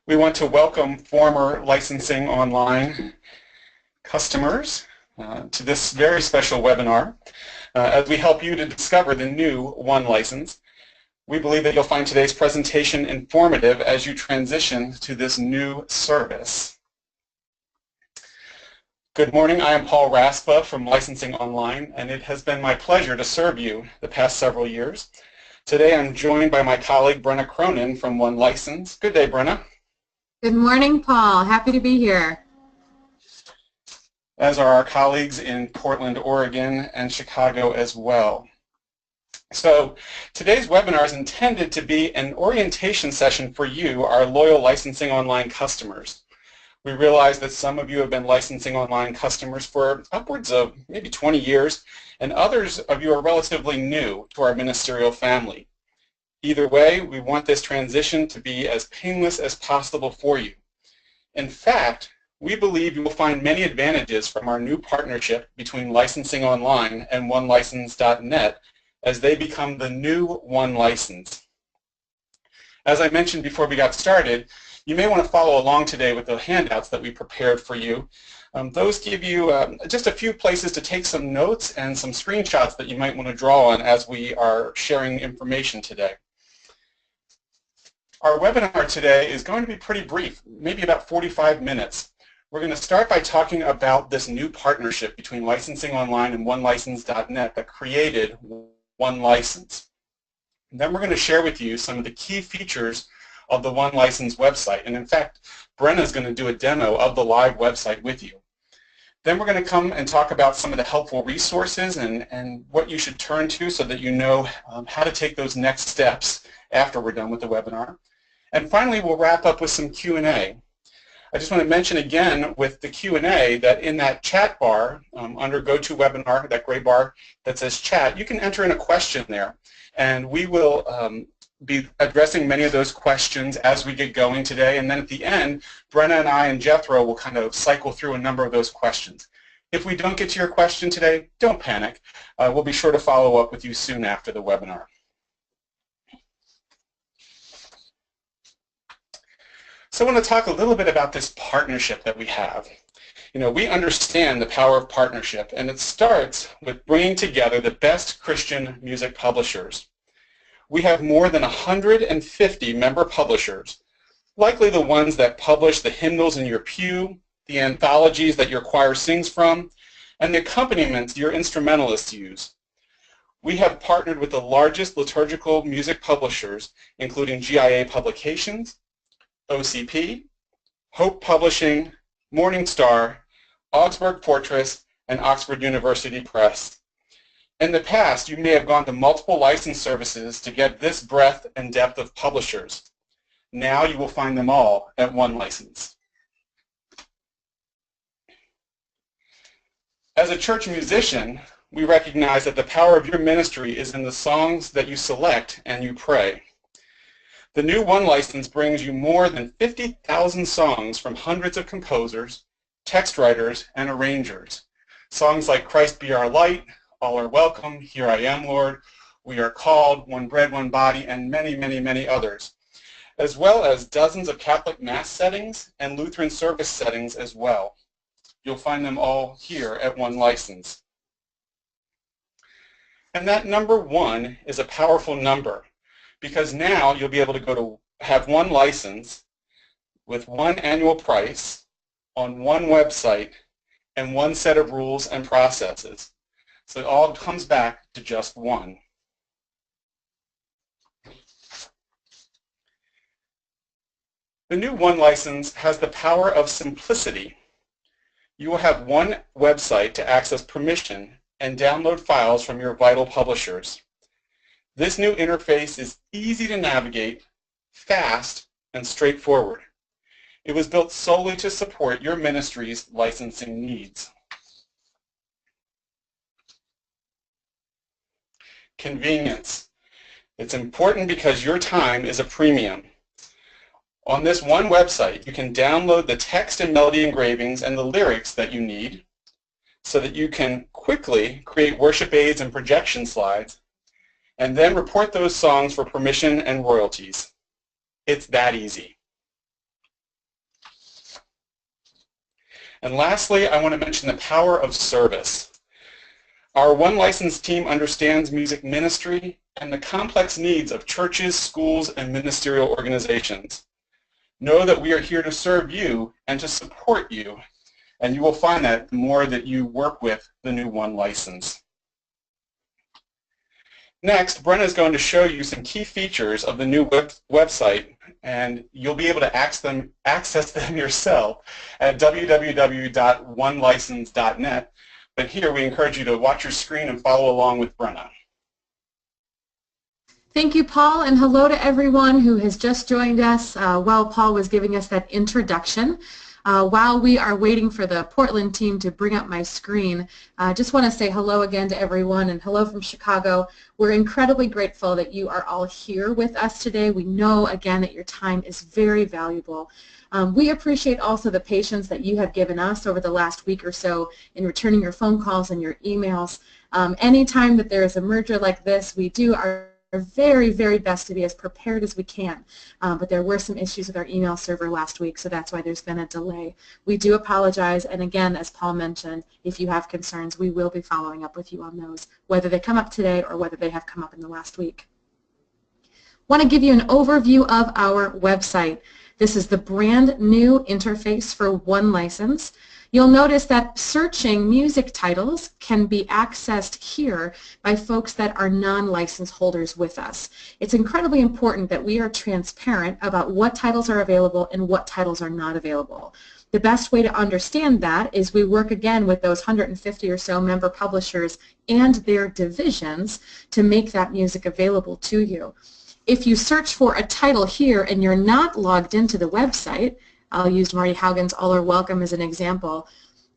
We want to welcome former Licensing Online customers to this very special webinar as we help you to discover the new One License. We believe that you'll find today's presentation informative as you transition to this new service. Good morning, I am Paul Raspa from Licensing Online, and it has been my pleasure to serve you the past several years. Today I'm joined by my colleague Brenna Cronin from One License. Good day, Brenna. Good morning, Paul. Happy to be here. As are our colleagues in Portland, Oregon, and Chicago as well. So today's webinar is intended to be an orientation session for you, our loyal Licensing Online customers. We realize that some of you have been Licensing Online customers for upwards of maybe 20 years, and others of you are relatively new to our ministerial family. Either way, we want this transition to be as painless as possible for you. In fact, we believe you will find many advantages from our new partnership between Licensing Online and OneLicense.net as they become the new One License. As I mentioned before we got started, you may want to follow along today with the handouts that we prepared for you. Those give you just a few places to take some notes and some screenshots that you might want to draw on as we are sharing information today. Our webinar today is going to be pretty brief, maybe about 45 minutes. We're going to start by talking about this new partnership between Licensing Online and OneLicense.net that created One License. And then we're going to share with you some of the key features of the One License website. And in fact, Brenna is going to do a demo of the live website with you. Then we're going to come and talk about some of the helpful resources and what you should turn to so that you know how to take those next steps after we're done with the webinar. And finally, we'll wrap up with some Q&A. I just want to mention again with the Q&A that in that chat bar under GoToWebinar, that gray bar that says chat, you can enter in a question there. And we will be addressing many of those questions as we get going today. And then at the end, Brenna and I and Jethro will kind of cycle through a number of those questions. If we don't get to your question today, don't panic. We'll be sure to follow up with you soon after the webinar. So I want to talk a little bit about this partnership that we have. You know, we understand the power of partnership, and it starts with bringing together the best Christian music publishers. We have more than 150 member publishers, likely the ones that publish the hymnals in your pew, the anthologies that your choir sings from, and the accompaniments your instrumentalists use. We have partnered with the largest liturgical music publishers, including GIA Publications, OCP, Hope Publishing, Morning Star, Augsburg Fortress, and Oxford University Press. In the past, you may have gone to multiple license services to get this breadth and depth of publishers. Now you will find them all at One License. As a church musician, we recognize that the power of your ministry is in the songs that you select and you pray. The new One License brings you more than 50,000 songs from hundreds of composers, text writers, and arrangers. Songs like Christ Be Our Light, All Are Welcome, Here I Am, Lord, We Are Called, One Bread, One Body, and many, many, many others, as well as dozens of Catholic Mass settings and Lutheran service settings as well. You'll find them all here at One License. And that number one is a powerful number, because now you'll be able to go to have one license with one annual price on one website and one set of rules and processes. So it all comes back to just one. The new One License has the power of simplicity. You will have one website to access permission and download files from your vital publishers. This new interface is easy to navigate, fast, and straightforward. It was built solely to support your ministry's licensing needs. Convenience. It's important because your time is a premium. On this one website, you can download the text and melody engravings and the lyrics that you need so that you can quickly create worship aids and projection slides and then report those songs for permission and royalties. It's that easy. And lastly, I want to mention the power of service. Our One License team understands music ministry and the complex needs of churches, schools, and ministerial organizations. Know that we are here to serve you and to support you, and you will find that the more that you work with the new One License. Next, Brenna is going to show you some key features of the new website, and you'll be able to access them yourself at www.onelicense.net. But here we encourage you to watch your screen and follow along with Brenna. Thank you, Paul, and hello to everyone who has just joined us while Paul was giving us that introduction. While we are waiting for the Portland team to bring up my screen, I just want to say hello again to everyone, and hello from Chicago. We're incredibly grateful that you are all here with us today. We know, again, that your time is very valuable. We appreciate also the patience that you have given us over the last week or so in returning your phone calls and your emails. Anytime that there is a merger like this, we do our very, very best to be as prepared as we can. But there were some issues with our email server last week, so that's why there's been a delay. We do apologize, and again, as Paul mentioned, if you have concerns, we will be following up with you on those, whether they come up today or whether they have come up in the last week. I want to give you an overview of our website. This is the brand new interface for One License. You'll notice that searching music titles can be accessed here by folks that are non-license holders with us. It's incredibly important that we are transparent about what titles are available and what titles are not available. The best way to understand that is we work again with those 150 or so member publishers and their divisions to make that music available to you. If you search for a title here and you're not logged into the website, I'll use Marty Haugen's All Are Welcome as an example,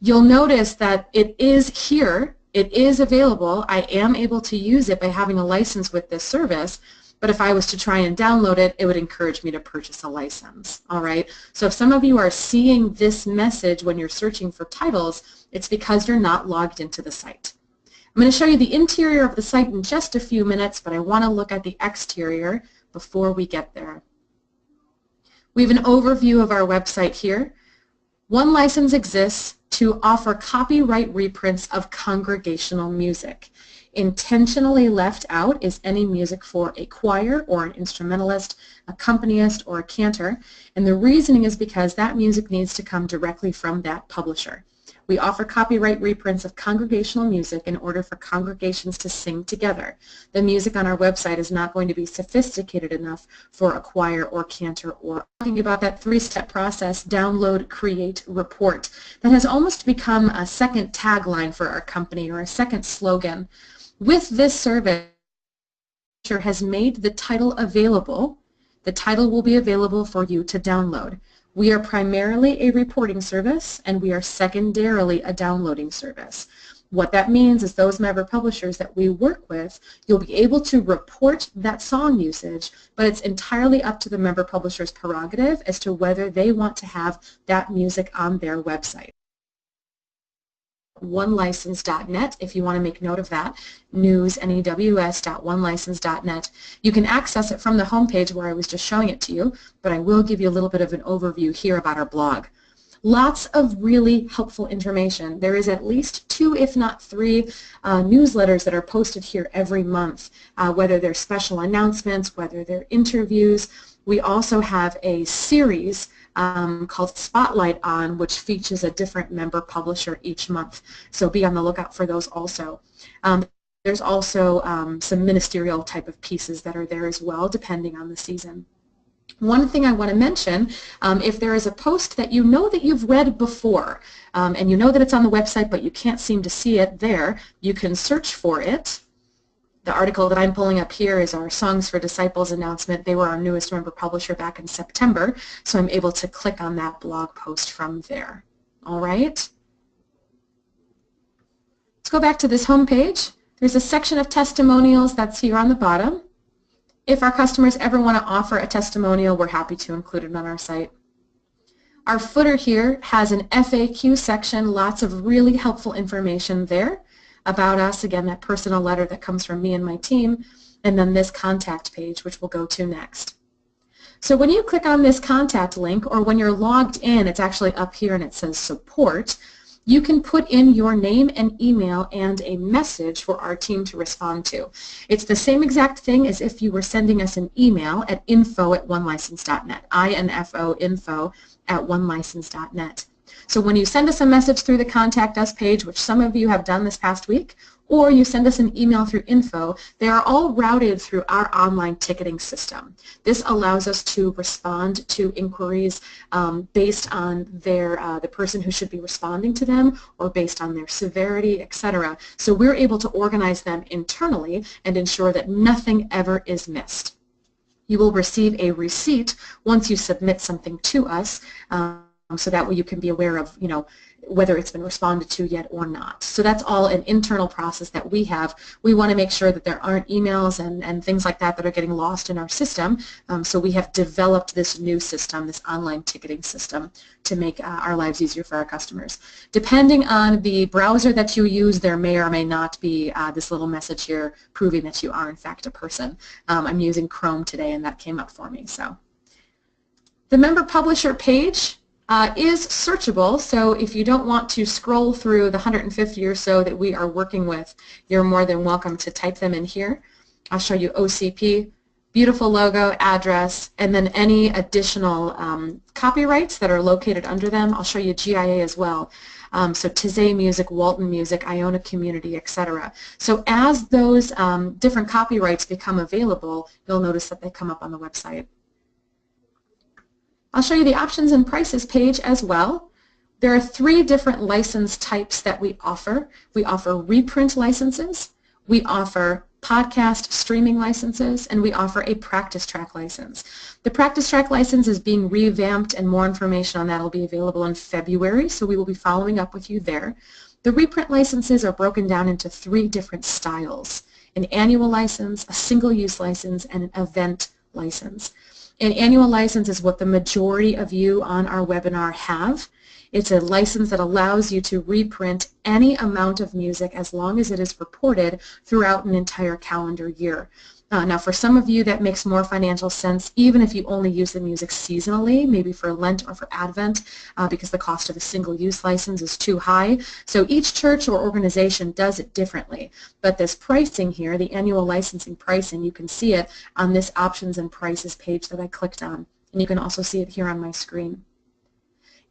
you'll notice that it is here, it is available, I am able to use it by having a license with this service, but if I was to try and download it, it would encourage me to purchase a license, all right? So if some of you are seeing this message when you're searching for titles, it's because you're not logged into the site. I'm going to show you the interior of the site in just a few minutes, but I want to look at the exterior before we get there. We have an overview of our website here. One License exists to offer copyright reprints of congregational music. Intentionally left out is any music for a choir or an instrumentalist, accompanist, or a cantor, and the reasoning is because that music needs to come directly from that publisher. We offer copyright reprints of congregational music in order for congregations to sing together. The music on our website is not going to be sophisticated enough for a choir or cantor. Or talking about that three-step process, download, create, report. That has almost become a second tagline for our company or a second slogan. With this service, has made the title available. The title will be available for you to download. We are primarily a reporting service, and we are secondarily a downloading service. What that means is those member publishers that we work with, you'll be able to report that song usage, but it's entirely up to the member publisher's prerogative as to whether they want to have that music on their website. OneLicense.net, if you want to make note of that, news.onelicense.net. You can access it from the homepage where I was just showing it to you, but I will give you a little bit of an overview here about our blog. Lots of really helpful information. There is at least 2, if not 3, newsletters that are posted here every month, whether they're special announcements, whether they're interviews. We also have a series called Spotlight On, which features a different member publisher each month. So be on the lookout for those also. There's also some ministerial type of pieces that are there as well, depending on the season. One thing I want to mention, if there is a post that you know that you've read before, and you know that it's on the website but you can't seem to see it there, you can search for it. The article that I'm pulling up here is our Songs for Disciples announcement. They were our newest member publisher back in September, so I'm able to click on that blog post from there. All right? Let's go back to this home page. There's a section of testimonials that's here on the bottom. If our customers ever want to offer a testimonial, we're happy to include it on our site. Our footer here has an FAQ section, lots of really helpful information there about us, again, that personal letter that comes from me and my team, and then this contact page, which we'll go to next. So when you click on this contact link, or when you're logged in, it's actually up here and it says support, you can put in your name and email and a message for our team to respond to. It's the same exact thing as if you were sending us an email at info@onelicense.net, info, info@onelicense.net. So when you send us a message through the Contact Us page, which some of you have done this past week, or you send us an email through info, they are all routed through our online ticketing system. This allows us to respond to inquiries based on the person who should be responding to them, or based on their severity, etc. So we're able to organize them internally and ensure that nothing ever is missed. You will receive a receipt once you submit something to us, so that way you can be aware of, whether it's been responded to yet or not. So that's all an internal process that we have. We want to make sure that there aren't emails and things like that are getting lost in our system. So we have developed this new system, this online ticketing system, to make our lives easier for our customers. Depending on the browser that you use, there may or may not be this little message here proving that you are in fact a person. I'm using Chrome today and that came up for me. So the member publisher page is searchable, so if you don't want to scroll through the 150 or so that we are working with, you're more than welcome to type them in here. I'll show you OCP, beautiful logo, address, and then any additional copyrights that are located under them. I'll show you GIA as well. So Tizay Music, Walton Music, Iona Community, etc. So as those different copyrights become available, you'll notice that they come up on the website. I'll show you the options and prices page as well. There are 3 different license types that we offer. We offer reprint licenses, we offer podcast streaming licenses, and we offer a practice track license. The practice track license is being revamped, and more information on that will be available in February, so we will be following up with you there. The reprint licenses are broken down into 3 different styles: an annual license, a single-use license, and an event license. An annual license is what the majority of you on our webinar have. It's a license that allows you to reprint any amount of music as long as it is reported throughout an entire calendar year. Now for some of you that makes more financial sense, even if you only use the music seasonally, maybe for Lent or for Advent, because the cost of a single-use license is too high. So each church or organization does it differently. But this pricing here, the annual licensing pricing, you can see it on this options and prices page that I clicked on. And you can also see it here on my screen.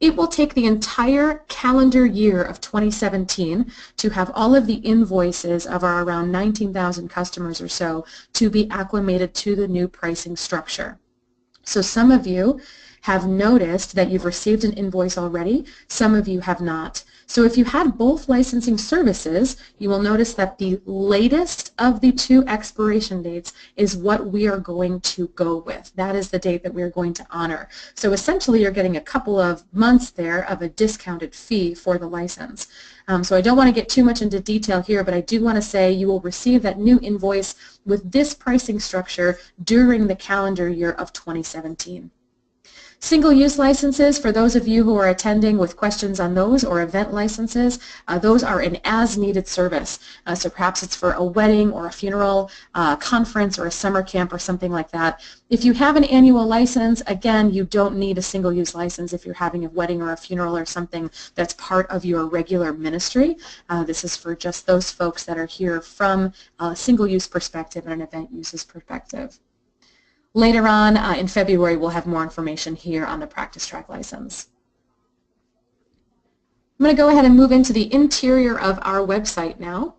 It will take the entire calendar year of 2017 to have all of the invoices of our around 19,000 customers or so to be acclimated to the new pricing structure. So some of you have noticed that you've received an invoice already, some of you have not. So if you had both licensing services, you will notice that the latest of the 2 expiration dates is what we are going to go with. That is the date that we are going to honor. So essentially you're getting a couple of months there of a discounted fee for the license. So I don't want to get too much into detail here, but I do want to say you will receive that new invoice with this pricing structure during the calendar year of 2017. Single-use licenses, for those of you who are attending with questions on those, or event licenses, those are an as-needed service. So perhaps it's for a wedding or a funeral, conference or a summer camp or something like that. If you have an annual license, again, you don't need a single-use license if you're having a wedding or a funeral or something that's part of your regular ministry. This is for just those folks that are here from a single-use perspective and an event uses perspective. Later on in February, we'll have more information here on the practice track license. I'm going to go ahead and move into the interior of our website now.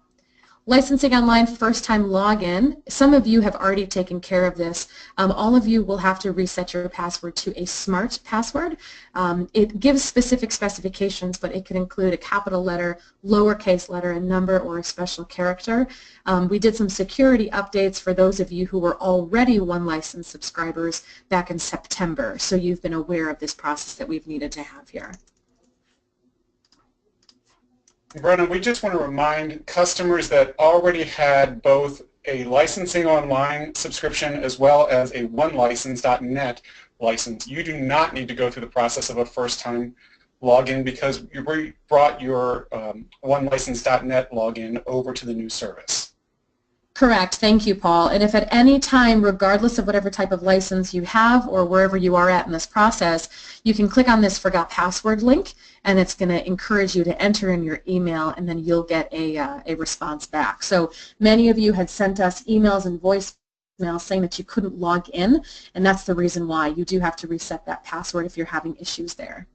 Licensing Online first-time login. Some of you have already taken care of this. All of you will have to reset your password to a smart password. It gives specific specifications, but it can include a capital letter, lowercase letter, a number, or a special character. We did some security updates for those of you who were already OneLicense subscribers back in September, so you've been aware of this process that we've needed to have here. Brenna, we just want to remind customers that already had both a Licensing Online subscription as well as a OneLicense.net license. You do not need to go through the process of a first-time login because you brought your OneLicense.net login over to the new service. Correct. Thank you, Paul. And if at any time, regardless of whatever type of license you have or wherever you are at in this process, you can click on this forgot password link, and it's going to encourage you to enter in your email, and then you'll get a response back. So many of you had sent us emails and voicemails saying that you couldn't log in, and that's the reason why. You do have to reset that password if you're having issues there.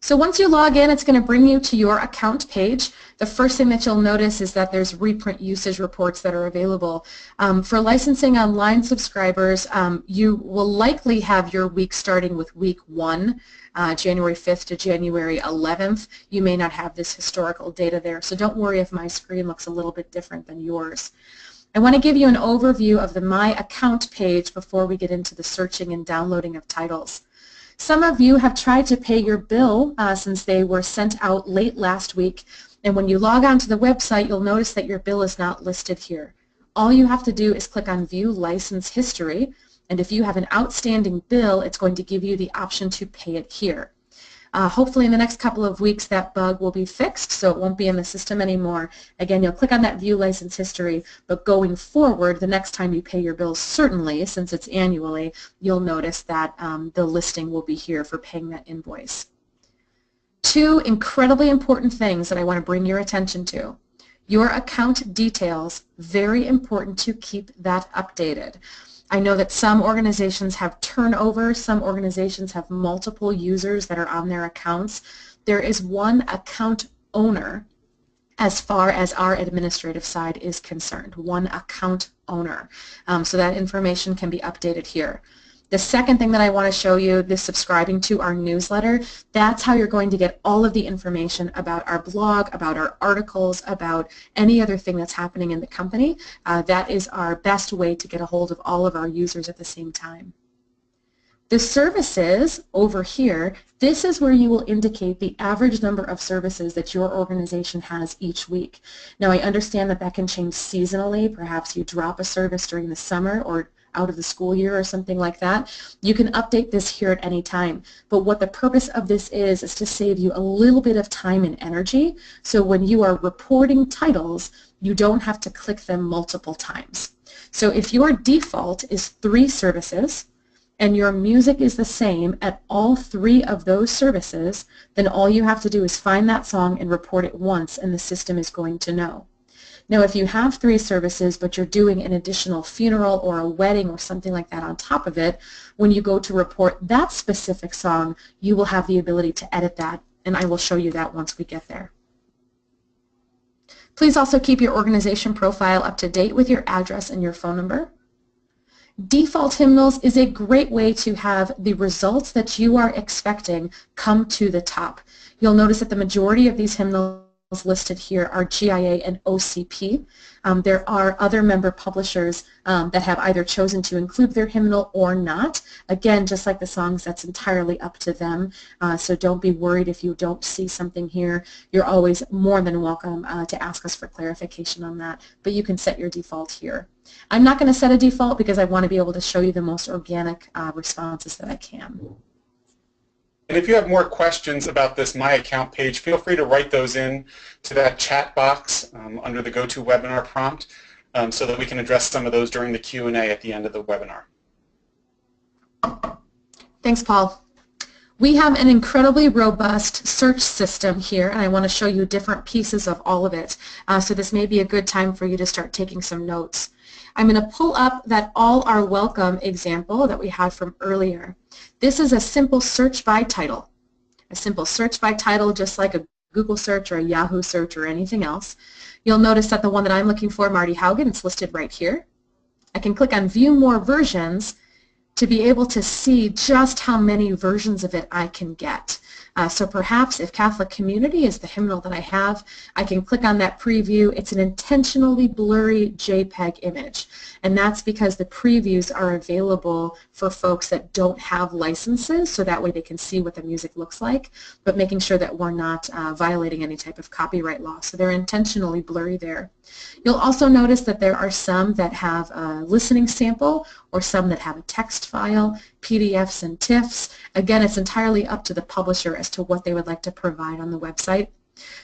So once you log in, it's going to bring you to your account page. The first thing that you'll notice is that there's reprint usage reports that are available. For licensing online subscribers, you will likely have your week starting with week 1, January 5th to January 11th. You may not have this historical data there, so don't worry if my screen looks a little bit different than yours. I want to give you an overview of the My Account page before we get into the searching and downloading of titles. Some of you have tried to pay your bill since they were sent out late last week, and when you log on to the website, you'll notice that your bill is not listed here. All you have to do is click on View License History, and if you have an outstanding bill, it's going to give you the option to pay it here. Hopefully in the next couple of weeks that bug will be fixed, so it won't be in the system anymore. Again, you'll click on that View License History, but going forward, the next time you pay your bills, certainly, since it's annually, you'll notice that the listing will be here for paying that invoice. Two incredibly important things that I want to bring your attention to. Your account details, very important to keep that updated. I know that some organizations have turnover, some organizations have multiple users that are on their accounts. There is one account owner as far as our administrative side is concerned, one account owner. So that information can be updated here. The second thing that I want to show you is subscribing to our newsletter. That's how you're going to get all of the information about our blog, about our articles, about any other thing that's happening in the company. That is our best way to get a hold of all of our users at the same time. The services over here, this is where you will indicate the average number of services that your organization has each week. Now I understand that that can change seasonally. Perhaps you drop a service during the summer or out of the school year or something like that. You can update this here at any time. But what the purpose of this is to save you a little bit of time and energy. So when you are reporting titles, you don't have to click them multiple times. So if your default is 3 services and your music is the same at all 3 of those services, then all you have to do is find that song and report it once, and the system is going to know. Now if you have 3 services but you're doing an additional funeral or a wedding or something like that on top of it, when you go to report that specific song, you will have the ability to edit that, and I will show you that once we get there. Please also keep your organization profile up to date with your address and your phone number. Default hymnals is a great way to have the results that you are expecting come to the top. You'll notice that the majority of these hymnals listed here are GIA and OCP. There are other member publishers that have either chosen to include their hymnal or not. Again, just like the songs, that's entirely up to them. So don't be worried if you don't see something here. You're always more than welcome to ask us for clarification on that, but you can set your default here. I'm not going to set a default because I want to be able to show you the most organic responses that I can. And if you have more questions about this My Account page, feel free to write those in to that chat box under the GoToWebinar prompt so that we can address some of those during the Q&A at the end of the webinar. Thanks, Paul. We have an incredibly robust search system here, and I want to show you different pieces of all of it. So this may be a good time for you to start taking some notes. I'm going to pull up that All Are Welcome example that we had from earlier. This is a simple search by title. A simple search by title, just like a Google search or a Yahoo search or anything else. You'll notice that the one that I'm looking for, Marty Haugen, it's listed right here. I can click on View More Versions to be able to see just how many versions of it I can get. So perhaps if Catholic Community is the hymnal that I have, I can click on that preview. It's an intentionally blurry JPEG image, and that's because the previews are available for folks that don't have licenses, so that way they can see what the music looks like, but making sure that we're not violating any type of copyright law. So they're intentionally blurry there. You'll also notice that there are some that have a listening sample or some that have a text file, PDFs and TIFFs. Again, it's entirely up to the publisher as to what they would like to provide on the website.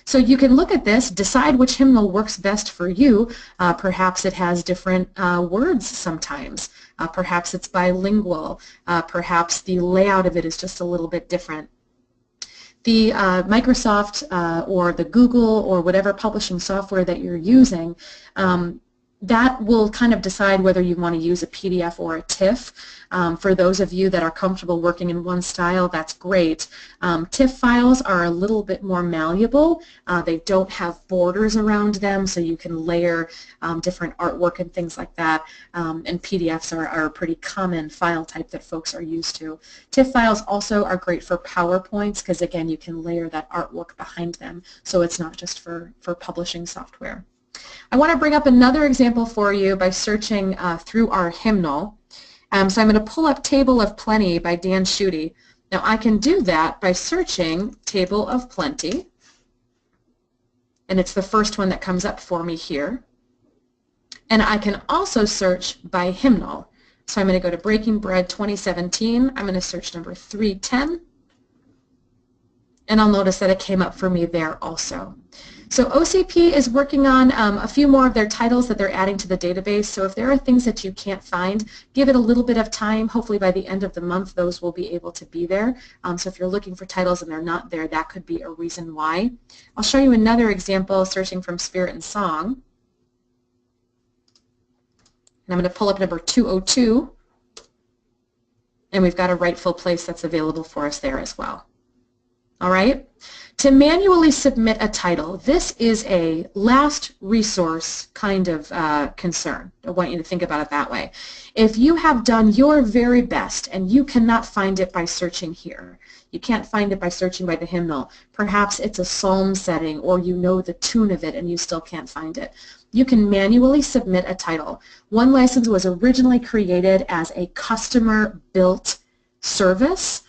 So you can look at this, decide which hymnal works best for you. Perhaps it has different words sometimes. Perhaps it's bilingual. Perhaps the layout of it is just a little bit different. The Microsoft or the Google or whatever publishing software that you're using, that will kind of decide whether you want to use a PDF or a TIFF. For those of you that are comfortable working in one style, that's great. TIFF files are a little bit more malleable. They don't have borders around them, so you can layer different artwork and things like that. And PDFs are a pretty common file type that folks are used to. TIFF files also are great for PowerPoints because, again, you can layer that artwork behind them, so it's not just for publishing software. I want to bring up another example for you by searching through our hymnal. So I'm going to pull up Table of Plenty by Dan Schutte. Now I can do that by searching Table of Plenty, and it's the first one that comes up for me here. And I can also search by hymnal. So I'm going to go to Breaking Bread 2017. I'm going to search number 310, and I'll notice that it came up for me there also. So OCP is working on a few more of their titles that they're adding to the database. So if there are things that you can't find, give it a little bit of time. Hopefully by the end of the month, those will be able to be there. So if you're looking for titles and they're not there, that could be a reason why. I'll show you another example searching from Spirit and Song. And I'm going to pull up number 202. And we've got a rightful place that's available for us there as well. All right. To manually submit a title, this is a last resource kind of concern. I want you to think about it that way. If you have done your very best and you cannot find it by searching here, you can't find it by searching by the hymnal, perhaps it's a psalm setting or you know the tune of it and you still can't find it, you can manually submit a title. One License was originally created as a customer-built service.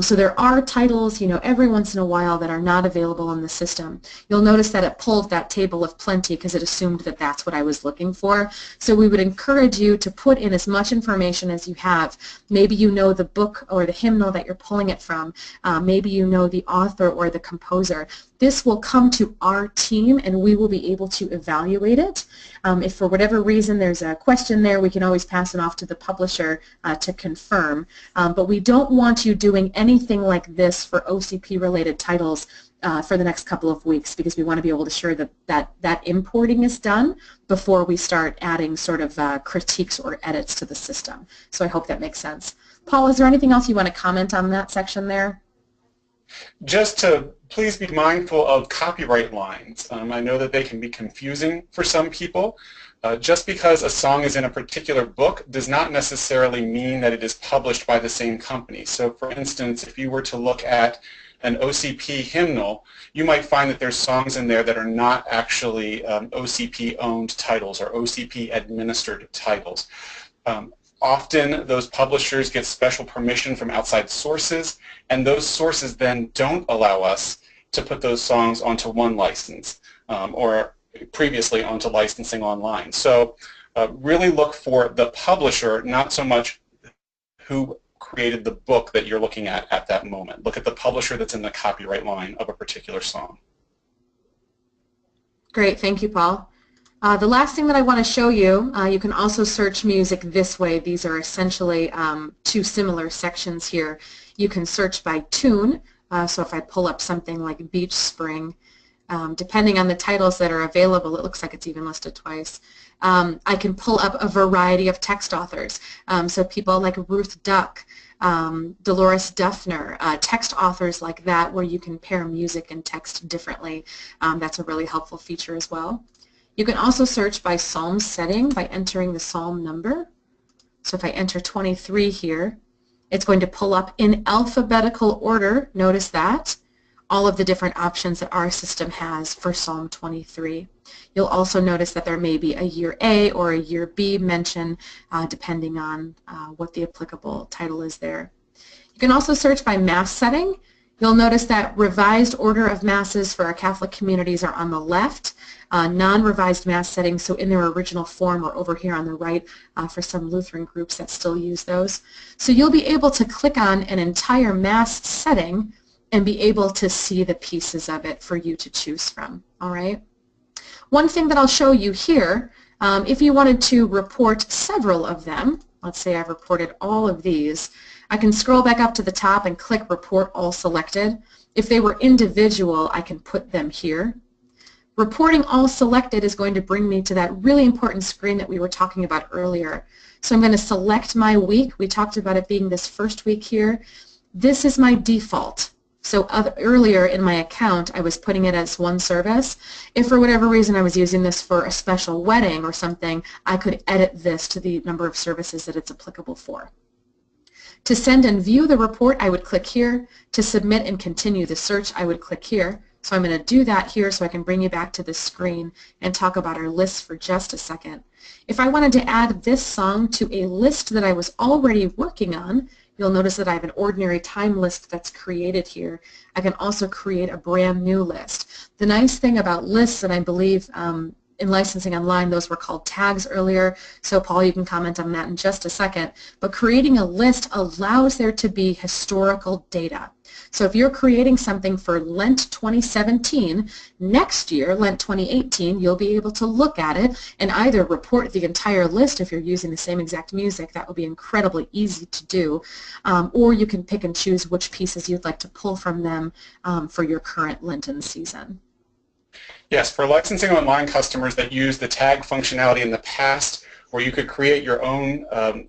So there are titles, every once in a while that are not available in the system. You'll notice that it pulled that Table of Plenty because it assumed that that's what I was looking for. So we would encourage you to put in as much information as you have. Maybe you know the book or the hymnal that you're pulling it from. Maybe you know the author or the composer. This will come to our team and we will be able to evaluate it. If for whatever reason there's a question there, we can always pass it off to the publisher to confirm. But we don't want you doing anything like this for OCP-related titles for the next couple of weeks because we want to be able to ensure that importing is done before we start adding sort of critiques or edits to the system. So I hope that makes sense. Paul, is there anything else you want to comment on that section there? Just to please be mindful of copyright lines. I know that they can be confusing for some people. Just because a song is in a particular book does not necessarily mean that it is published by the same company. So for instance, if you were to look at an OCP hymnal, you might find that there's songs in there that are not actually OCP-owned titles or OCP-administered titles. Often those publishers get special permission from outside sources, and those sources then don't allow us to put those songs onto One License or previously onto licensing online. So really look for the publisher, not so much who created the book that you're looking at that moment. Look at the publisher that's in the copyright line of a particular song. Great, thank you, Paul. The last thing that I want to show you, you can also search music this way. These are essentially two similar sections here. You can search by tune, so if I pull up something like Beach Spring, depending on the titles that are available, it looks like it's even listed twice, I can pull up a variety of text authors. So people like Ruth Duck, Dolores Duffner, text authors like that where you can pair music and text differently. That's a really helpful feature as well. You can also search by psalm setting by entering the psalm number. So if I enter 23 here, it's going to pull up in alphabetical order, notice that, all of the different options that our system has for Psalm 23. You'll also notice that there may be a year A or a year B mention depending on what the applicable title is there. You can also search by mass setting. You'll notice that revised order of masses for our Catholic communities are on the left, non-revised mass settings, so in their original form, are over here on the right for some Lutheran groups that still use those. So you'll be able to click on an entire mass setting and be able to see the pieces of it for you to choose from. All right. One thing that I'll show you here, if you wanted to report several of them, let's say I've reported all of these, I can scroll back up to the top and click Report All Selected. If they were individual, I can put them here. Reporting All Selected is going to bring me to that really important screen that we were talking about earlier. So I'm going to select my week. We talked about it being this first week here. This is my default. So earlier in my account, I was putting it as one service. If for whatever reason I was using this for a special wedding or something, I could edit this to the number of services that it's applicable for. To send and view the report, I would click here. To submit and continue the search, I would click here. So I'm going to do that here so I can bring you back to this screen and talk about our list for just a second. If I wanted to add this song to a list that I was already working on, you'll notice that I have an ordinary time list that's created here. I can also create a brand new list. The nice thing about lists, and I believe in licensing online, those were called tags earlier, so Paul, you can comment on that in just a second, but creating a list allows there to be historical data. So if you're creating something for Lent 2017, next year, Lent 2018, you'll be able to look at it and either report the entire list if you're using the same exact music. That would be incredibly easy to do, or you can pick and choose which pieces you'd like to pull from them for your current Lenten season. Yes, for licensing online customers that use the tag functionality in the past, where you could create your own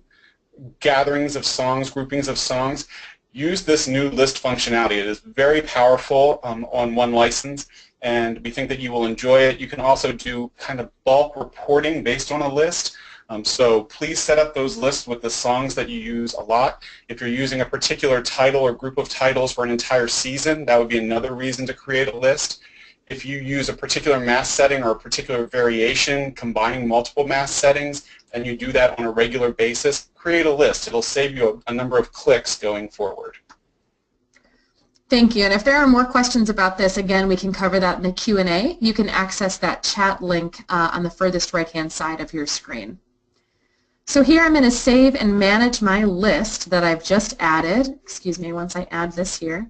gatherings of songs, groupings of songs, use this new list functionality. It is very powerful on one license, and we think that you will enjoy it. You can also do kind of bulk reporting based on a list. So please set up those lists with the songs that you use a lot. If you're using a particular title or group of titles for an entire season, that would be another reason to create a list. If you use a particular mass setting or a particular variation combining multiple mass settings, and you do that on a regular basis, create a list. It'll save you a number of clicks going forward. Thank you. And if there are more questions about this, again, we can cover that in the Q&A. You can access that chat link on the furthest right-hand side of your screen. So here I'm going to save and manage my list that I've just added. Excuse me, once I add this here.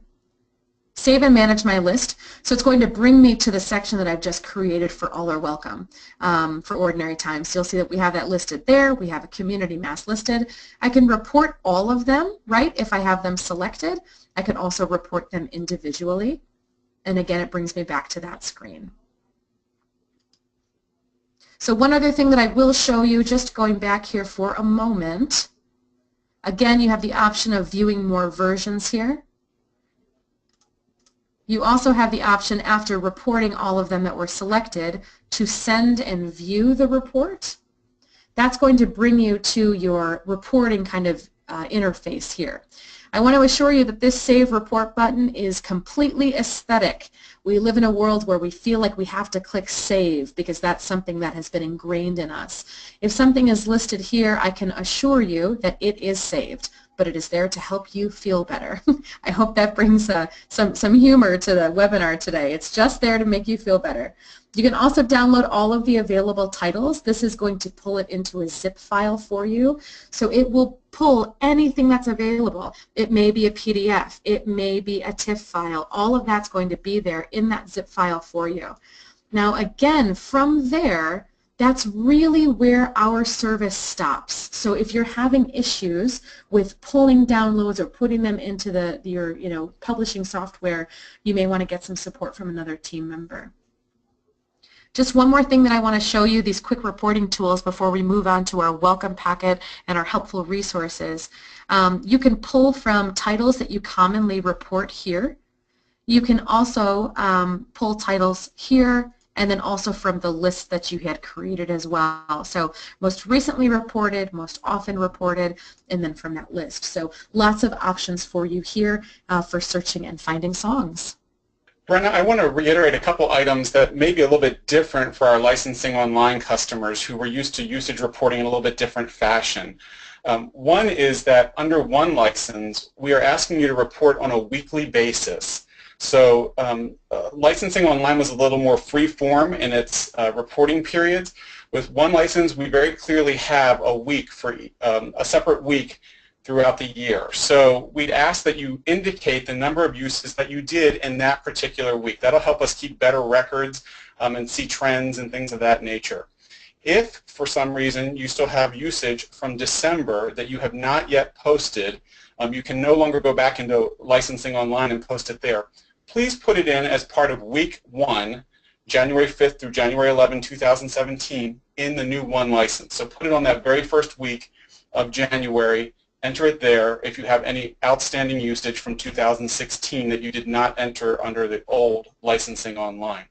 Save and manage my list. So it's going to bring me to the section that I've just created for All Are Welcome for ordinary time. So you'll see that we have that listed there. We have a community mass listed. I can report all of them, right, if I have them selected. I can also report them individually. And again, it brings me back to that screen. So one other thing that I will show you, just going back here for a moment. Again, you have the option of viewing more versions here. You also have the option, after reporting all of them that were selected, to send and view the report. That's going to bring you to your reporting kind of interface here. I want to assure you that this Save Report button is completely aesthetic. We live in a world where we feel like we have to click Save because that's something that has been ingrained in us. If something is listed here, I can assure you that it is saved, but it is there to help you feel better. I hope that brings some humor to the webinar today. It's just there to make you feel better. You can also download all of the available titles. This is going to pull it into a zip file for you. So it will pull anything that's available. It may be a PDF. It may be a TIFF file. All of that's going to be there in that zip file for you. Now again, from there, that's really where our service stops. So if you're having issues with pulling downloads or putting them into your publishing software, you may want to get some support from another team member. Just one more thing that I want to show you, these quick reporting tools before we move on to our welcome packet and our helpful resources. You can pull from titles that you commonly report here. You can also pull titles here, and then also from the list that you had created as well. So most recently reported, most often reported, and then from that list. So lots of options for you here for searching and finding songs. Brenna, I want to reiterate a couple items that may be a little bit different for our licensing online customers who were used to usage reporting in a little bit different fashion. One is that under one license, we are asking you to report on a weekly basis. So licensing online was a little more free-form in its reporting periods. With one license, we very clearly have a week for a separate week throughout the year. So we'd ask that you indicate the number of uses that you did in that particular week. That'll help us keep better records and see trends and things of that nature. If, for some reason, you still have usage from December that you have not yet posted, you can no longer go back into licensing online and post it there. Please put it in as part of week 1, January 5th through January 11, 2017, in the new one license. So put it on that very first week of January, enter it there if you have any outstanding usage from 2016 that you did not enter under the old licensing online.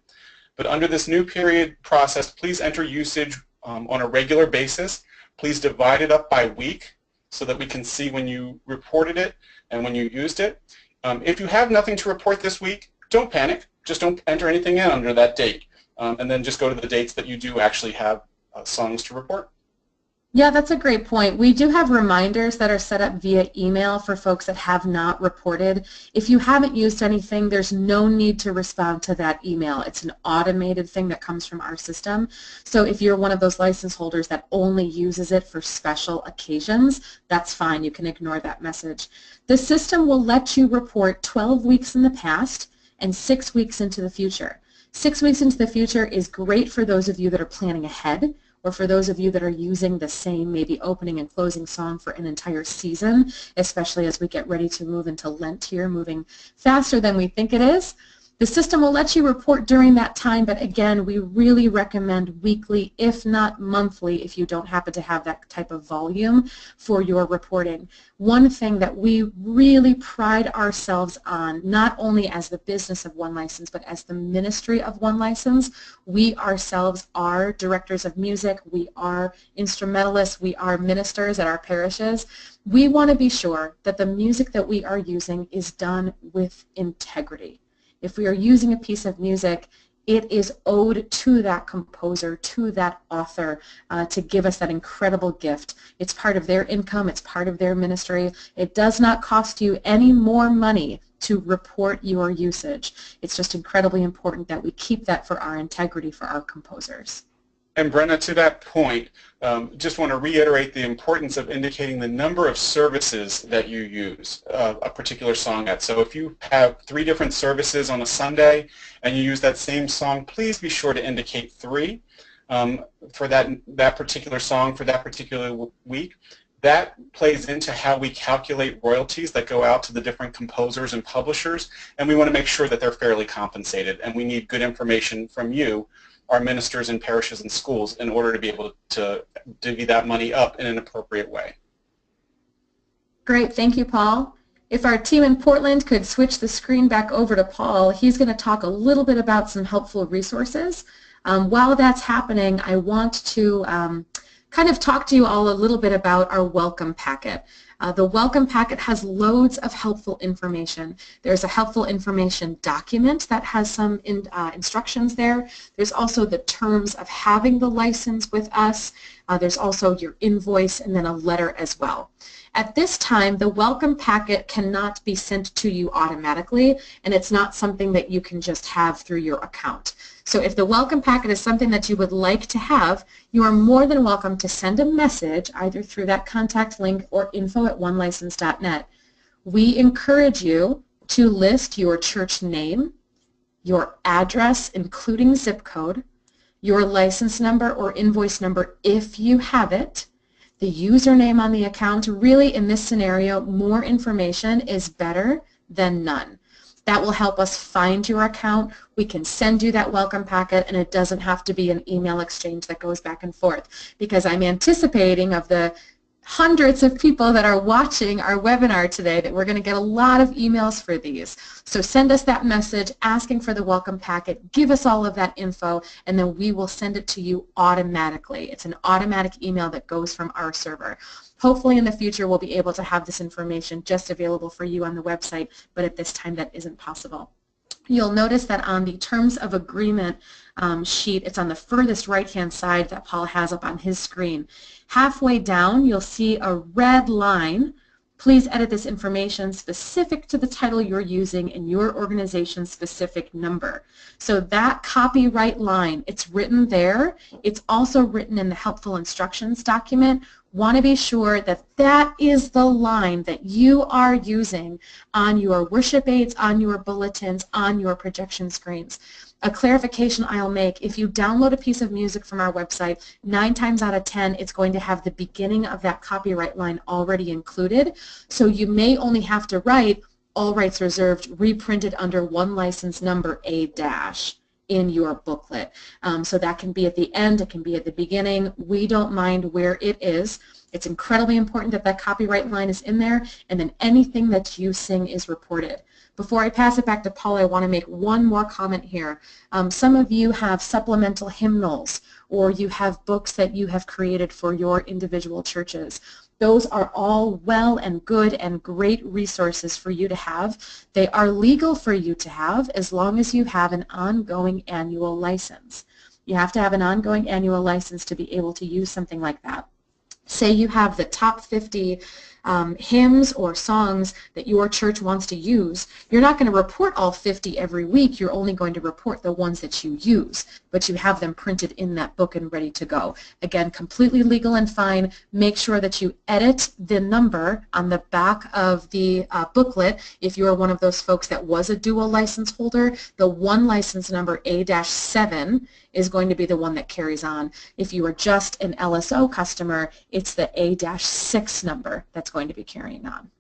But under this new period process, please enter usage on a regular basis. Please divide it up by week so that we can see when you reported it and when you used it. If you have nothing to report this week, don't panic. Just don't enter anything in under that date. And then just go to the dates that you do actually have songs to report. Yeah, that's a great point. We do have reminders that are set up via email for folks that have not reported. If you haven't used anything, there's no need to respond to that email. It's an automated thing that comes from our system. So if you're one of those license holders that only uses it for special occasions, that's fine. You can ignore that message. The system will let you report 12 weeks in the past and 6 weeks into the future. 6 weeks into the future is great for those of you that are planning ahead, or for those of you that are using the same maybe opening and closing song for an entire season, especially as we get ready to move into Lent here, moving faster than we think it is. The system will let you report during that time, but again, we really recommend weekly, if not monthly, if you don't happen to have that type of volume for your reporting. One thing that we really pride ourselves on, not only as the business of One License, but as the ministry of One License, we ourselves are directors of music, we are instrumentalists, we are ministers at our parishes. We want to be sure that the music that we are using is done with integrity. If we are using a piece of music, it is owed to that composer, to that author, to give us that incredible gift. It's part of their income, it's part of their ministry. It does not cost you any more money to report your usage. It's just incredibly important that we keep that for our integrity for our composers. And Brenna, to that point, just want to reiterate the importance of indicating the number of services that you use a particular song at. So if you have 3 different services on a Sunday and you use that same song, please be sure to indicate 3 for that particular song for that particular week. That plays into how we calculate royalties that go out to the different composers and publishers, and we want to make sure that they're fairly compensated, and we need good information from you, our ministers in parishes and schools, in order to be able to divvy that money up in an appropriate way. Great, thank you, Paul. If our team in Portland could switch the screen back over to Paul, he's going to talk a little bit about some helpful resources. While that's happening, I want to kind of talk to you all a little bit about our welcome packet. The welcome packet has loads of helpful information. There's a helpful information document that has some instructions there. There's also the terms of having the license with us. There's also your invoice and then a letter as well. At this time, the welcome packet cannot be sent to you automatically, and it's not something that you can just have through your account. So if the welcome packet is something that you would like to have, you are more than welcome to send a message either through that contact link or info@onelicense.net. We encourage you to list your church name, your address including zip code, your license number or invoice number if you have it, the username on the account. Really, in this scenario, more information is better than none. That will help us find your account. We can send you that welcome packet, and it doesn't have to be an email exchange that goes back and forth, because I'm anticipating of the hundreds of people that are watching our webinar today that we're going to get a lot of emails for these. So send us that message asking for the welcome packet, give us all of that info, and then we will send it to you automatically. It's an automatic email that goes from our server. Hopefully in the future we'll be able to have this information just available for you on the website, but at this time that isn't possible. You'll notice that on the Terms of Agreement sheet, it's on the furthest right-hand side that Paul has up on his screen. Halfway down, you'll see a red line please edit this information specific to the title you're using and your organization's specific number. So that copyright line, it's written there. It's also written in the helpful instructions document. Want to be sure that that is the line that you are using on your worship aids, on your bulletins, on your projection screens. A clarification I'll make, if you download a piece of music from our website, 9 times out of 10 it's going to have the beginning of that copyright line already included. So you may only have to write all rights reserved reprinted under one license number A dash in your booklet. So that can be at the end, it can be at the beginning. We don't mind where it is. It's incredibly important that that copyright line is in there, and then anything that you sing is reported. Before I pass it back to Paul, I want to make one more comment here. Some of you have supplemental hymnals, or you have books that you have created for your individual churches. Those are all well and good and great resources for you to have. They are legal for you to have as long as you have an ongoing annual license. You have to have an ongoing annual license to be able to use something like that. Say you have the top 50 hymns or songs that your church wants to use. You're not going to report all 50 every week. You're only going to report the ones that you use, but you have them printed in that book and ready to go. Again, completely legal and fine. Make sure that you edit the number on the back of the booklet. If you are one of those folks that was a dual license holder, the one license number A-7 is going to be the one that carries on. If you are just an LSO customer, it's the A-6 number that's going to be carrying on.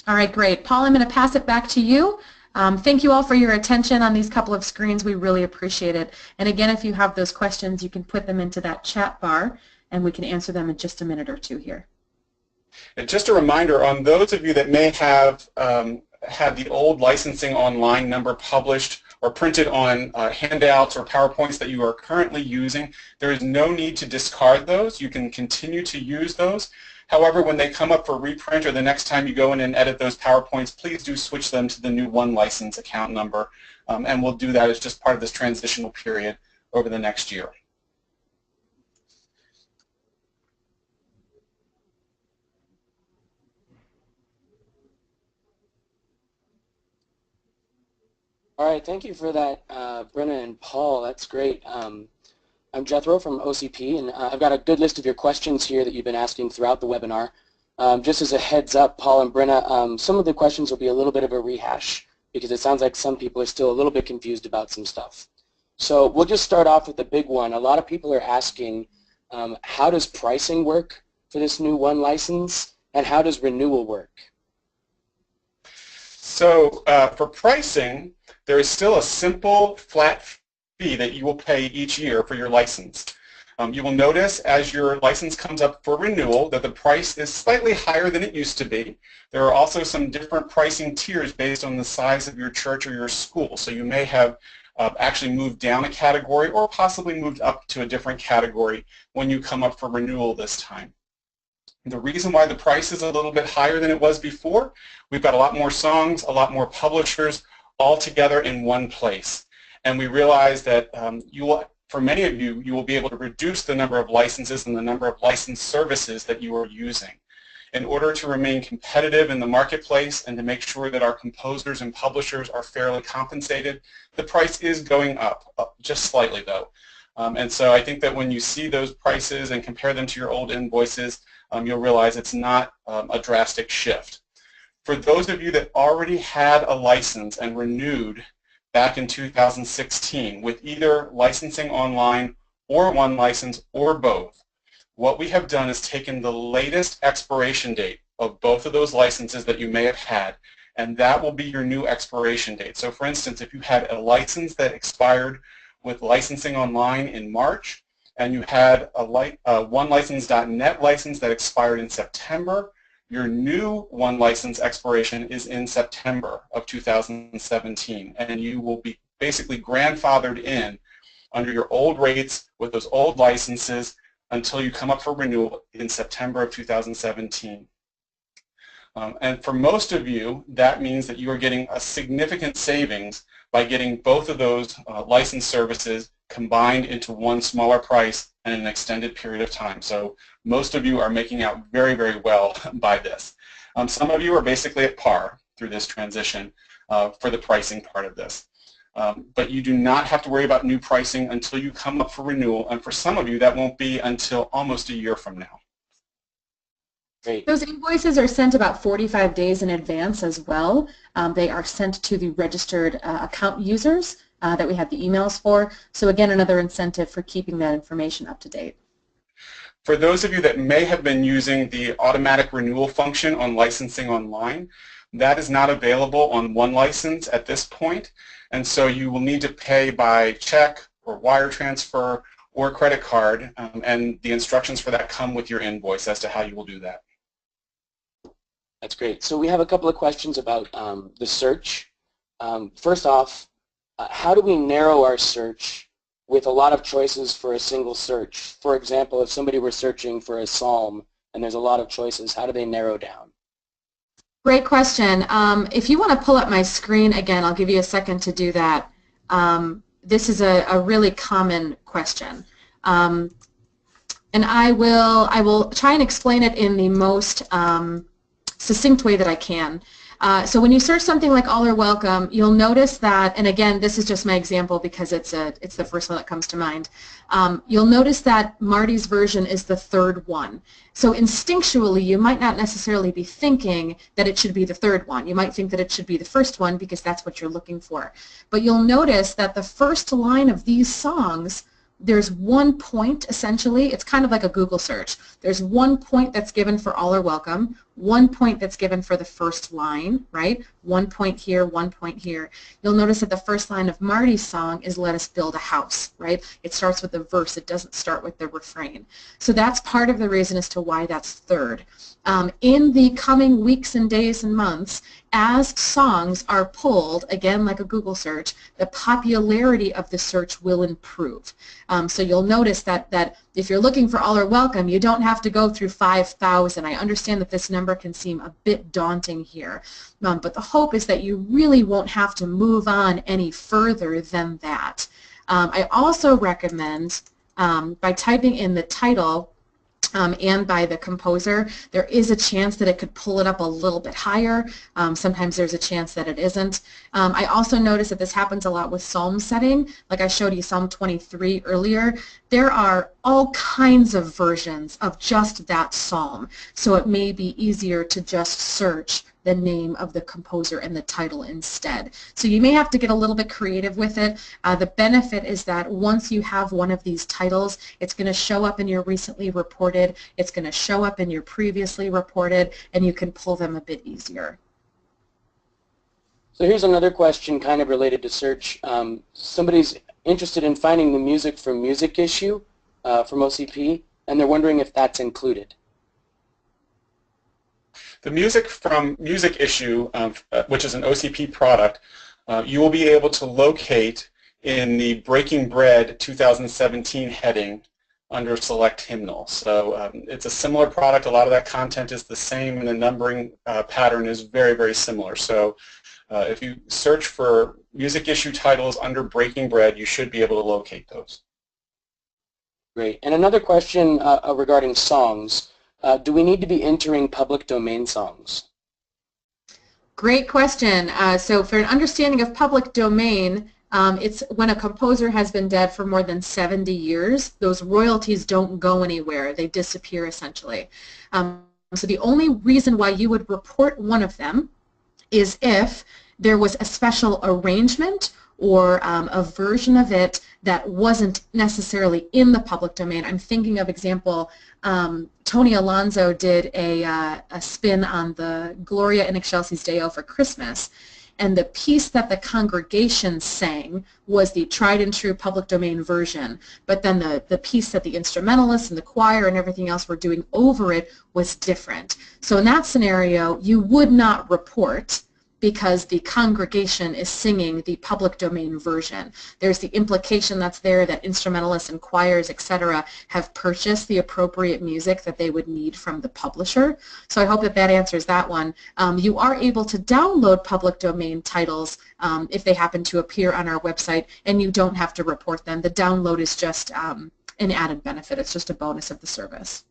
All right, great. Paul, I'm going to pass it back to you. Thank you all for your attention on these couple of screens. We really appreciate it. And again, if you have those questions, you can put them into that chat bar, and we can answer them in just a minute or two here. And just a reminder, on those of you that may have had the old licensing online number published or printed on handouts or PowerPoints that you are currently using, there is no need to discard those. You can continue to use those. However, when they come up for reprint or the next time you go in and edit those PowerPoints, please do switch them to the new one license account number, and we'll do that as just part of this transitional period over the next year. All right, thank you for that, Brenna and Paul. That's great. I'm Jethro from OCP, and I've got a good list of your questions here that you've been asking throughout the webinar. Just as a heads up, Paul and Brenna, some of the questions will be a little bit of a rehash because it sounds like some people are still a little bit confused about some stuff. So we'll just start off with the big one. A lot of people are asking, how does pricing work for this new one license, and how does renewal work? So for pricing, there is still a simple flat fee that you will pay each year for your license. You will notice as your license comes up for renewal that the price is slightly higher than it used to be. There are also some different pricing tiers based on the size of your church or your school. So you may have actually moved down a category or possibly moved up to a different category when you come up for renewal this time. The reason why the price is a little bit higher than it was before, we've got a lot more songs, a lot more publishers, all together in one place. And we realize that for many of you, you will be able to reduce the number of licenses and the number of licensed services that you are using. In order to remain competitive in the marketplace and to make sure that our composers and publishers are fairly compensated, the price is going up just slightly though. And so I think that when you see those prices and compare them to your old invoices, you'll realize it's not a drastic shift. For those of you that already had a license and renewed back in 2016 with either licensing online or one license or both, what we have done is taken the latest expiration date of both of those licenses that you may have had, and that will be your new expiration date. So for instance, if you had a license that expired with licensing online in March, and you had a OneLicense.net license that expired in September, your new one license expiration is in September of 2017, and you will be basically grandfathered in under your old rates with those old licenses until you come up for renewal in September of 2017. And for most of you, that means that you are getting a significant savings by getting both of those license services combined into one smaller price and an extended period of time. So most of you are making out very, very well by this. Some of you are basically at par through this transition for the pricing part of this. But you do not have to worry about new pricing until you come up for renewal, and for some of you that won't be until almost a year from now. Great. Those invoices are sent about 45 days in advance as well. They are sent to the registered account users that we have the emails for. So again, another incentive for keeping that information up to date. For those of you that may have been using the automatic renewal function on licensing online, that is not available on one license at this point, and so you will need to pay by check or wire transfer or credit card, and the instructions for that come with your invoice as to how you will do that. That's great. So we have a couple of questions about the search. First off, how do we narrow our search with a lot of choices for a single search? For example, if somebody were searching for a psalm and there's a lot of choices, how do they narrow down? Great question. If you want to pull up my screen again, I'll give you a second to do that. This is a really common question. And I will try and explain it in the most succinct way that I can. So when you search something like All Are Welcome, you'll notice that, and again, this is just my example because it's the first one that comes to mind. You'll notice that Marty's version is the third one. So instinctually, you might not necessarily be thinking that it should be the third one. You might think that it should be the first one because that's what you're looking for. But you'll notice that the first line of these songs, there's one point, essentially. It's kind of like a Google search. There's one point that's given for All Are Welcome, one point that's given for the first line, right? 1 point here, 1 point here. You'll notice that the first line of Marty's song is Let Us Build a House, right? It starts with the verse. It doesn't start with the refrain. So that's part of the reason as to why that's third. In the coming weeks and days and months, as songs are pulled, again like a Google search, the popularity of the search will improve. So you'll notice that if you're looking for All Are Welcome, you don't have to go through 5,000. I understand that this number can seem a bit daunting here, but the hope is that you really won't have to move on any further than that. I also recommend by typing in the title and by the composer, there is a chance that it could pull it up a little bit higher. Sometimes there's a chance that it isn't. I also notice that this happens a lot with psalm setting. Like I showed you Psalm 23 earlier, there are all kinds of versions of just that psalm. So it may be easier to just search the name of the composer and the title instead. So you may have to get a little bit creative with it. The benefit is that once you have one of these titles, it's going to show up in your recently reported, it's going to show up in your previously reported, and you can pull them a bit easier. So here's another question kind of related to search. Somebody's interested in finding the music from Music Issue from OCP, and they're wondering if that's included. The music from Music Issue, which is an OCP product, you will be able to locate in the Breaking Bread 2017 heading under Select Hymnal. So it's a similar product. A lot of that content is the same, and the numbering pattern is very, very similar. So if you search for Music Issue titles under Breaking Bread, you should be able to locate those. Great. And another question regarding songs. Do we need to be entering public domain songs? Great question. So for an understanding of public domain, it's when a composer has been dead for more than 70 years, those royalties don't go anywhere. They disappear essentially. So the only reason why you would report one of them is if there was a special arrangement or a version of it that wasn't necessarily in the public domain. I'm thinking of example, Tony Alonso did a spin on the Gloria in Excelsis Deo for Christmas, and the piece that the congregation sang was the tried and true public domain version, but then the piece that the instrumentalists and the choir and everything else were doing over it was different. So in that scenario, you would not report because the congregation is singing the public domain version. There's the implication that's there that instrumentalists and choirs, etc., have purchased the appropriate music that they would need from the publisher. So I hope that that answers that one. You are able to download public domain titles if they happen to appear on our website, and you don't have to report them. The download is just an added benefit. It's just a bonus of the service.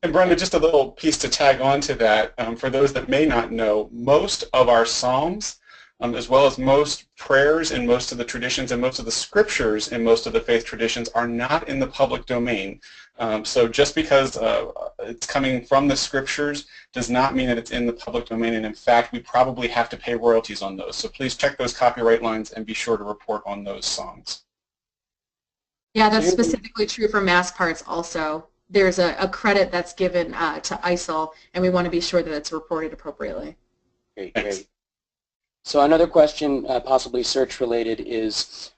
And Brenda, just a little piece to tag on to that. For those that may not know, most of our psalms, as well as most prayers in most of the traditions and most of the scriptures in most of the faith traditions, are not in the public domain. So just because it's coming from the scriptures does not mean that it's in the public domain, and in fact we probably have to pay royalties on those. So please check those copyright lines and be sure to report on those songs. Yeah, that's specifically true for mass parts also. There's a credit that's given to ISIL, and we want to be sure that it's reported appropriately. Great, Thanks. great. So another question, possibly search related, is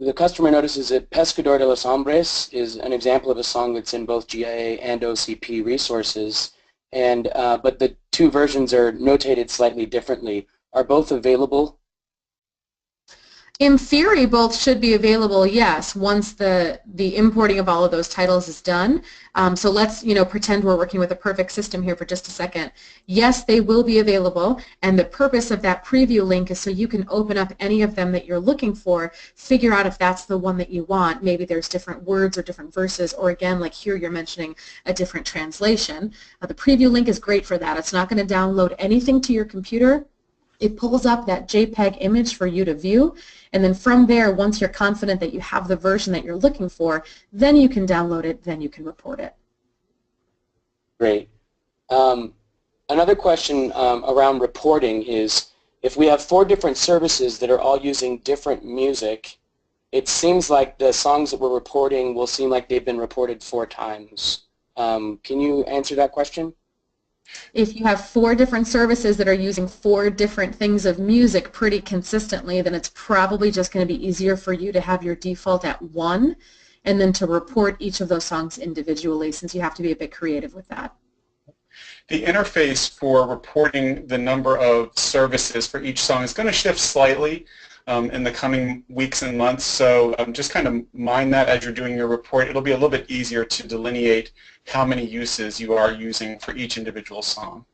the customer notices that Pescador de los Hombres is an example of a song that's in both GIA and OCP resources, and but the two versions are notated slightly differently. Are both available? In theory, both should be available, yes, once the importing of all of those titles is done. So let's pretend we're working with a perfect system here for just a second. Yes, they will be available, and the purpose of that preview link is so you can open up any of them that you're looking for, figure out if that's the one that you want. Maybe there's different words or different verses, or again, like here you're mentioning a different translation. The preview link is great for that. It's not going to download anything to your computer. It pulls up that JPEG image for you to view, and then from there, once you're confident that you have the version that you're looking for, then you can download it, then you can report it. Great. Another question around reporting is, if we have 4 different services that are all using different music, it seems like the songs that we're reporting will seem like they've been reported 4 times. Can you answer that question? If you have 4 different services that are using 4 different things of music pretty consistently, then it's probably just going to be easier for you to have your default at 1 and then to report each of those songs individually, since you have to be a bit creative with that. The interface for reporting the number of services for each song is going to shift slightly in the coming weeks and months, so just kind of mind that as you're doing your report. It'll be a little bit easier to delineate how many uses you are using for each individual song.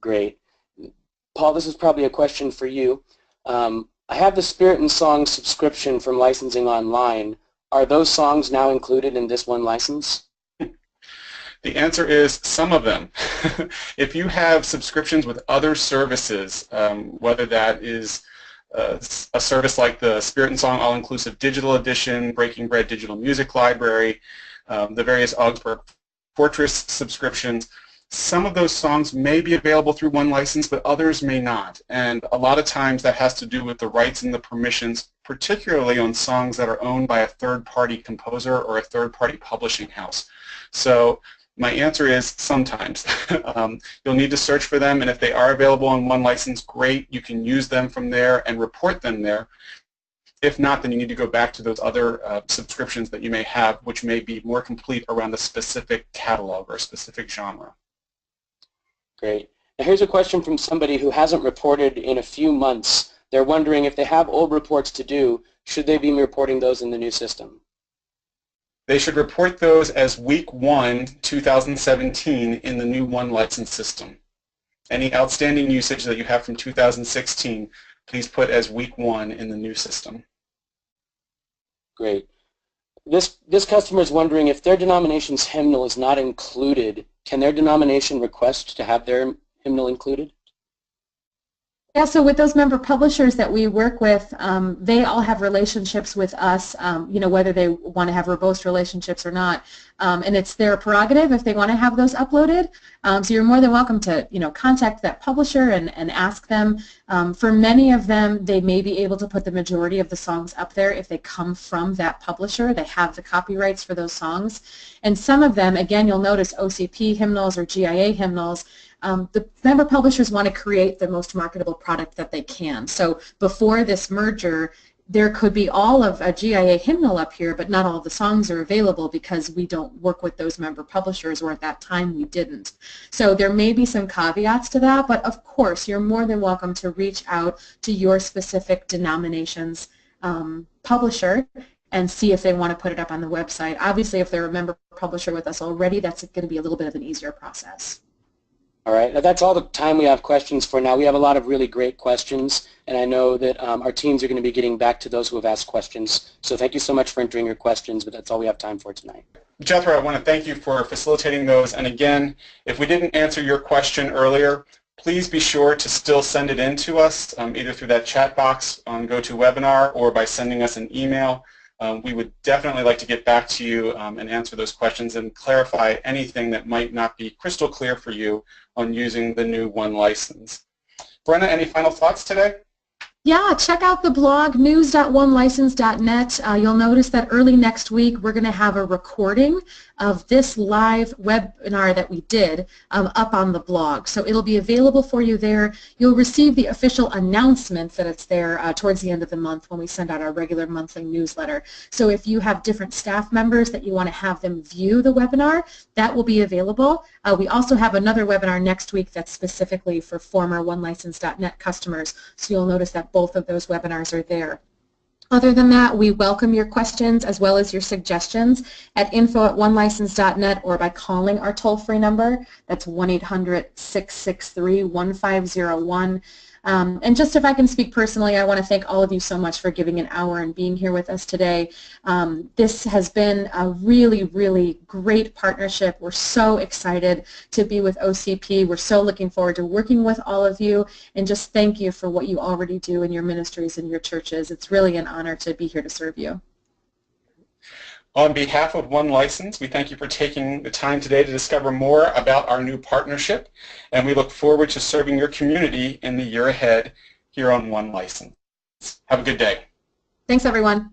Great. Paul, this is probably a question for you. I have the Spirit and Song subscription from Licensing Online. Are those songs now included in this one license? The answer is some of them. If you have subscriptions with other services, whether that is a service like the Spirit and Song All-Inclusive Digital Edition, Breaking Bread Digital Music Library, the various Augsburg Fortress subscriptions, some of those songs may be available through one license, but others may not. And a lot of times that has to do with the rights and the permissions, particularly on songs that are owned by a third-party composer or a third-party publishing house. So my answer is sometimes. You'll need to search for them, and if they are available on one license, great. You can use them from there and report them there. If not, then you need to go back to those other subscriptions that you may have, which may be more complete around a specific catalog or a specific genre. Great. Now here's a question from somebody who hasn't reported in a few months. They're wondering if they have old reports to do, should they be reporting those in the new system? They should report those as week 1, 2017 in the new one license system. Any outstanding usage that you have from 2016, please put as week 1 in the new system. Great. This customer is wondering if their denomination's hymnal is not included, can their denomination request to have their hymnal included? Yeah, so with those member publishers that we work with, they all have relationships with us, whether they want to have robust relationships or not. And it's their prerogative if they want to have those uploaded. So you're more than welcome to, contact that publisher and ask them. For many of them, they may be able to put the majority of the songs up there if they come from that publisher. They have the copyrights for those songs. And some of them, again, you'll notice OCP hymnals or GIA hymnals, the member publishers want to create the most marketable product that they can. So before this merger, there could be all of a GIA hymnal up here, but not all of the songs are available because we don't work with those member publishers, or at that time we didn't. So there may be some caveats to that, but of course you're more than welcome to reach out to your specific denomination's publisher and see if they want to put it up on the website. Obviously, if they're a member publisher with us already, that's going to be a little bit of an easier process. All right, now that's all the time we have questions for now. We have a lot of really great questions, and I know that our teams are going to be getting back to those who have asked questions. So thank you so much for entering your questions, but that's all we have time for tonight. Jethro, I want to thank you for facilitating those. And again, if we didn't answer your question earlier, please be sure to still send it in to us, either through that chat box on GoToWebinar or by sending us an email. We would definitely like to get back to you and answer those questions and clarify anything that might not be crystal clear for you on using the new One license. Brenna, any final thoughts today? Yeah, check out the blog, news.onelicense.net. You'll notice that early next week we're going to have a recording of this live webinar that we did up on the blog. So it'll be available for you there. You'll receive the official announcements that it's there towards the end of the month when we send out our regular monthly newsletter. So if you have different staff members that you want to have them view the webinar, that will be available. We also have another webinar next week that's specifically for former onelicense.net customers. So you'll notice that both of those webinars are there. Other than that, we welcome your questions as well as your suggestions at info@onelicense.net or by calling our toll-free number. That's 1-800-663-1501. And just if I can speak personally, I want to thank all of you so much for giving an hour and being here with us today. This has been a really, really great partnership. We're so excited to be with OCP. We're so looking forward to working with all of you, and just thank you for what you already do in your ministries and your churches. It's really an honor to be here to serve you. On behalf of One License, we thank you for taking the time today to discover more about our new partnership, and we look forward to serving your community in the year ahead here on One License. Have a good day. Thanks, everyone.